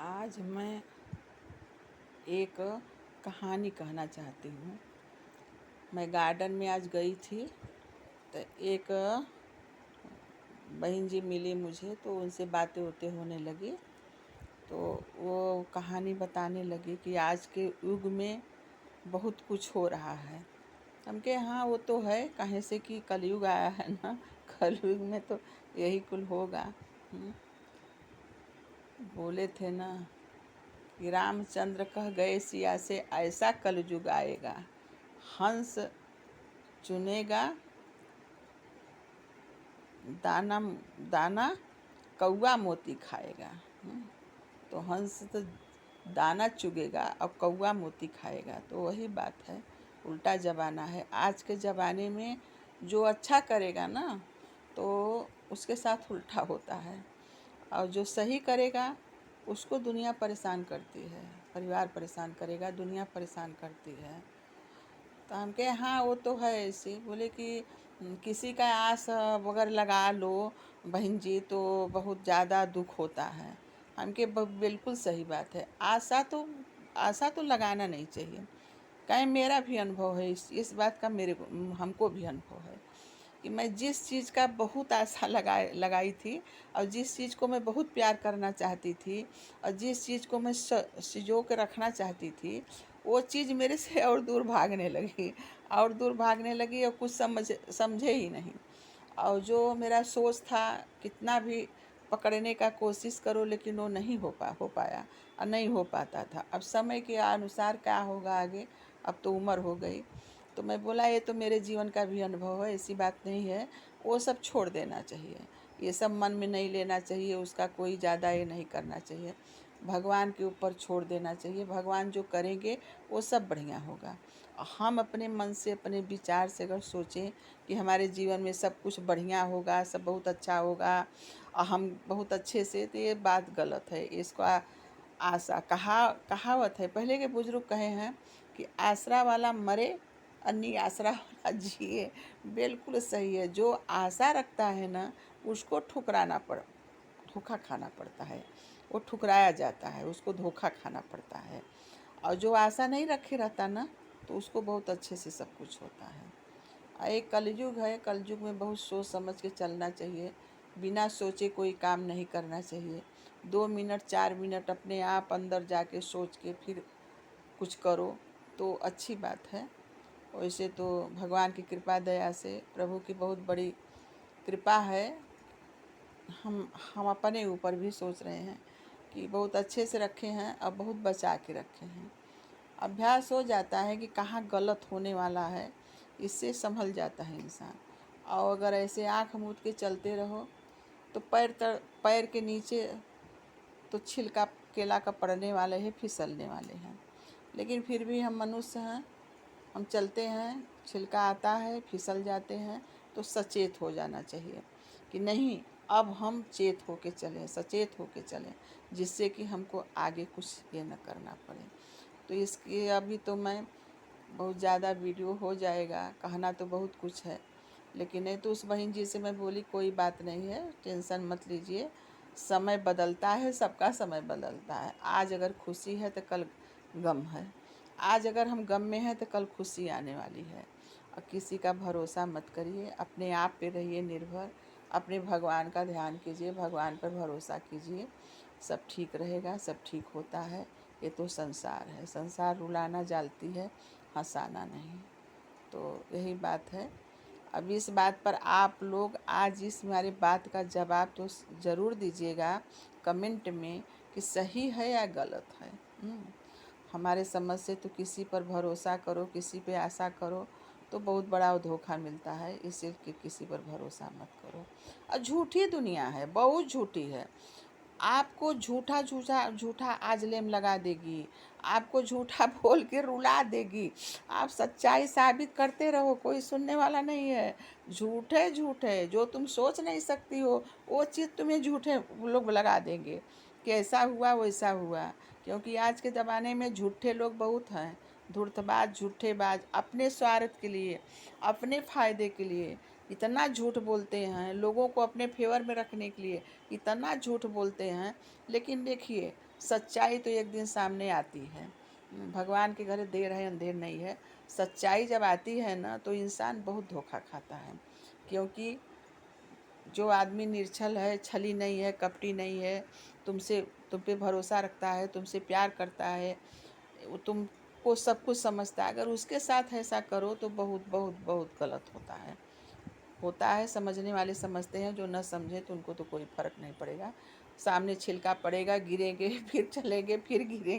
आज मैं एक कहानी कहना चाहती हूँ। मैं गार्डन में आज गई थी तो एक बहन जी मिली मुझे, तो उनसे बातें होने लगी। तो वो कहानी बताने लगी कि आज के युग में बहुत कुछ हो रहा है। हम कहे हाँ वो तो है, काहे से कि कलयुग आया है ना। कलयुग में तो यही कुल होगा। बोले थे ना कि रामचंद्र कह गए सिया से, ऐसा कलयुग आएगा, हंस चुनेगा दाना दाना, कौवा मोती खाएगा। तो हंस तो दाना चुगेगा और कौवा मोती खाएगा, तो वही बात है। उल्टा ज़माना है। आज के ज़माने में जो अच्छा करेगा ना, तो उसके साथ उल्टा होता है, और जो सही करेगा उसको दुनिया परेशान करती है। परिवार परेशान करेगा, दुनिया परेशान करती है। तो हम कहे हाँ वो तो है ऐसे। बोले कि किसी का आस वगैरह लगा लो बहन जी, तो बहुत ज़्यादा दुख होता है। हम के बिल्कुल सही बात है। आशा तो लगाना नहीं चाहिए। कहीं मेरा भी अनुभव है इस बात का, हमको भी अनुभव है कि मैं जिस चीज़ का बहुत आशा लगाई थी, और जिस चीज़ को मैं बहुत प्यार करना चाहती थी, और जिस चीज़ को मैं सँजो के रखना चाहती थी, वो चीज़ मेरे से और दूर भागने लगी, और दूर भागने लगी, और कुछ समझे ही नहीं। और जो मेरा सोच था, कितना भी पकड़ने का कोशिश करो लेकिन वो नहीं हो पाया, और नहीं हो पाता था। अब समय के अनुसार क्या होगा आगे, अब तो उम्र हो गई। तो मैं बोला ये तो मेरे जीवन का भी अनुभव है, ऐसी बात नहीं है। वो सब छोड़ देना चाहिए, ये सब मन में नहीं लेना चाहिए, उसका कोई ज़्यादा ये नहीं करना चाहिए। भगवान के ऊपर छोड़ देना चाहिए। भगवान जो करेंगे वो सब बढ़िया होगा। हम अपने मन से, अपने विचार से अगर सोचें कि हमारे जीवन में सब कुछ बढ़िया होगा, सब बहुत अच्छा होगा और हम बहुत अच्छे से, तो ये बात गलत है। इसको कहावत है, पहले के बुजुर्ग कहे हैं कि आसरा वाला मरे और निआसरा वाला जिए। बिल्कुल सही है। जो आशा रखता है ना, उसको धोखा खाना पड़ता है। वो ठुकराया जाता है, उसको धोखा खाना पड़ता है। और जो आशा नहीं रखे रहता ना, तो उसको बहुत अच्छे से सब कुछ होता है। और एक कलयुग है, कलयुग में बहुत सोच समझ के चलना चाहिए। बिना सोचे कोई काम नहीं करना चाहिए। 2 मिनट 4 मिनट अपने आप अंदर जाके सोच के फिर कुछ करो तो अच्छी बात है। वैसे तो भगवान की कृपा दया से, प्रभु की बहुत बड़ी कृपा है। हम अपने ऊपर भी सोच रहे हैं कि बहुत अच्छे से रखे हैं और बहुत बचा के रखे हैं। अभ्यास हो जाता है कि कहाँ गलत होने वाला है, इससे संभल जाता है इंसान। और अगर ऐसे आँख मूंद के चलते रहो तो पैर के नीचे तो छिलका केला का पड़ने वाले हैं, फिसलने वाले हैं। लेकिन फिर भी हम मनुष्य हैं, हम चलते हैं, छिलका आता है, फिसल जाते हैं। तो सचेत हो जाना चाहिए कि नहीं, अब हम चेत होके चलें, सचेत होके चलें, जिससे कि हमको आगे कुछ ये न करना पड़े। तो इसके अभी तो मैं बहुत ज़्यादा वीडियो हो जाएगा, कहना तो बहुत कुछ है, लेकिन नहीं तो उस बहन जी से मैं बोली कोई बात नहीं है, टेंशन मत लीजिए। समय बदलता है, सबका समय बदलता है। आज अगर खुशी है तो कल गम है। आज अगर हम गम में हैं तो कल खुशी आने वाली है। और किसी का भरोसा मत करिए, अपने आप पे रहिए निर्भर। अपने भगवान का ध्यान कीजिए, भगवान पर भरोसा कीजिए, सब ठीक रहेगा, सब ठीक होता है। ये तो संसार है, संसार रुलाना जालती है, हंसाना नहीं। तो यही बात है। अब इस बात पर आप लोग आज इस हमारी बात का जवाब तो ज़रूर दीजिएगा कमेंट में कि सही है या गलत है। हमारे समझ से तो किसी पर भरोसा करो, किसी पे आशा करो तो बहुत बड़ा धोखा मिलता है। इसलिए कि किसी पर भरोसा मत करो। और झूठी दुनिया है, बहुत झूठी है। आपको झूठा झूठा झूठा आज लेम लगा देगी, आपको झूठा बोल के रुला देगी। आप सच्चाई साबित करते रहो, कोई सुनने वाला नहीं है। झूठे झूठे जो तुम सोच नहीं सकती हो, वो चीज़ तुम्हें झूठे लोग लगा देंगे कि ऐसा हुआ वैसा हुआ। क्योंकि आज के ज़माने में झूठे लोग बहुत हैं, धूर्तबाज झूठेबाज, अपने स्वार्थ के लिए, अपने फ़ायदे के लिए इतना झूठ बोलते हैं, लोगों को अपने फेवर में रखने के लिए इतना झूठ बोलते हैं। लेकिन देखिए, सच्चाई तो एक दिन सामने आती है। भगवान के घर देर है अंधेर नहीं है। सच्चाई जब आती है ना तो इंसान बहुत धोखा खाता है, क्योंकि जो आदमी निर्छल है, छली नहीं है, कपटी नहीं है, तुम पे भरोसा रखता है, तुमसे प्यार करता है, वो तुमको सब कुछ समझता है, अगर उसके साथ ऐसा करो तो बहुत बहुत बहुत गलत होता है। समझने वाले समझते हैं, जो न समझे तो उनको तो कोई फ़र्क नहीं पड़ेगा। सामने छिलका पड़ेगा, गिरेंगे फिर चलेंगे, फिर गिरेंगे।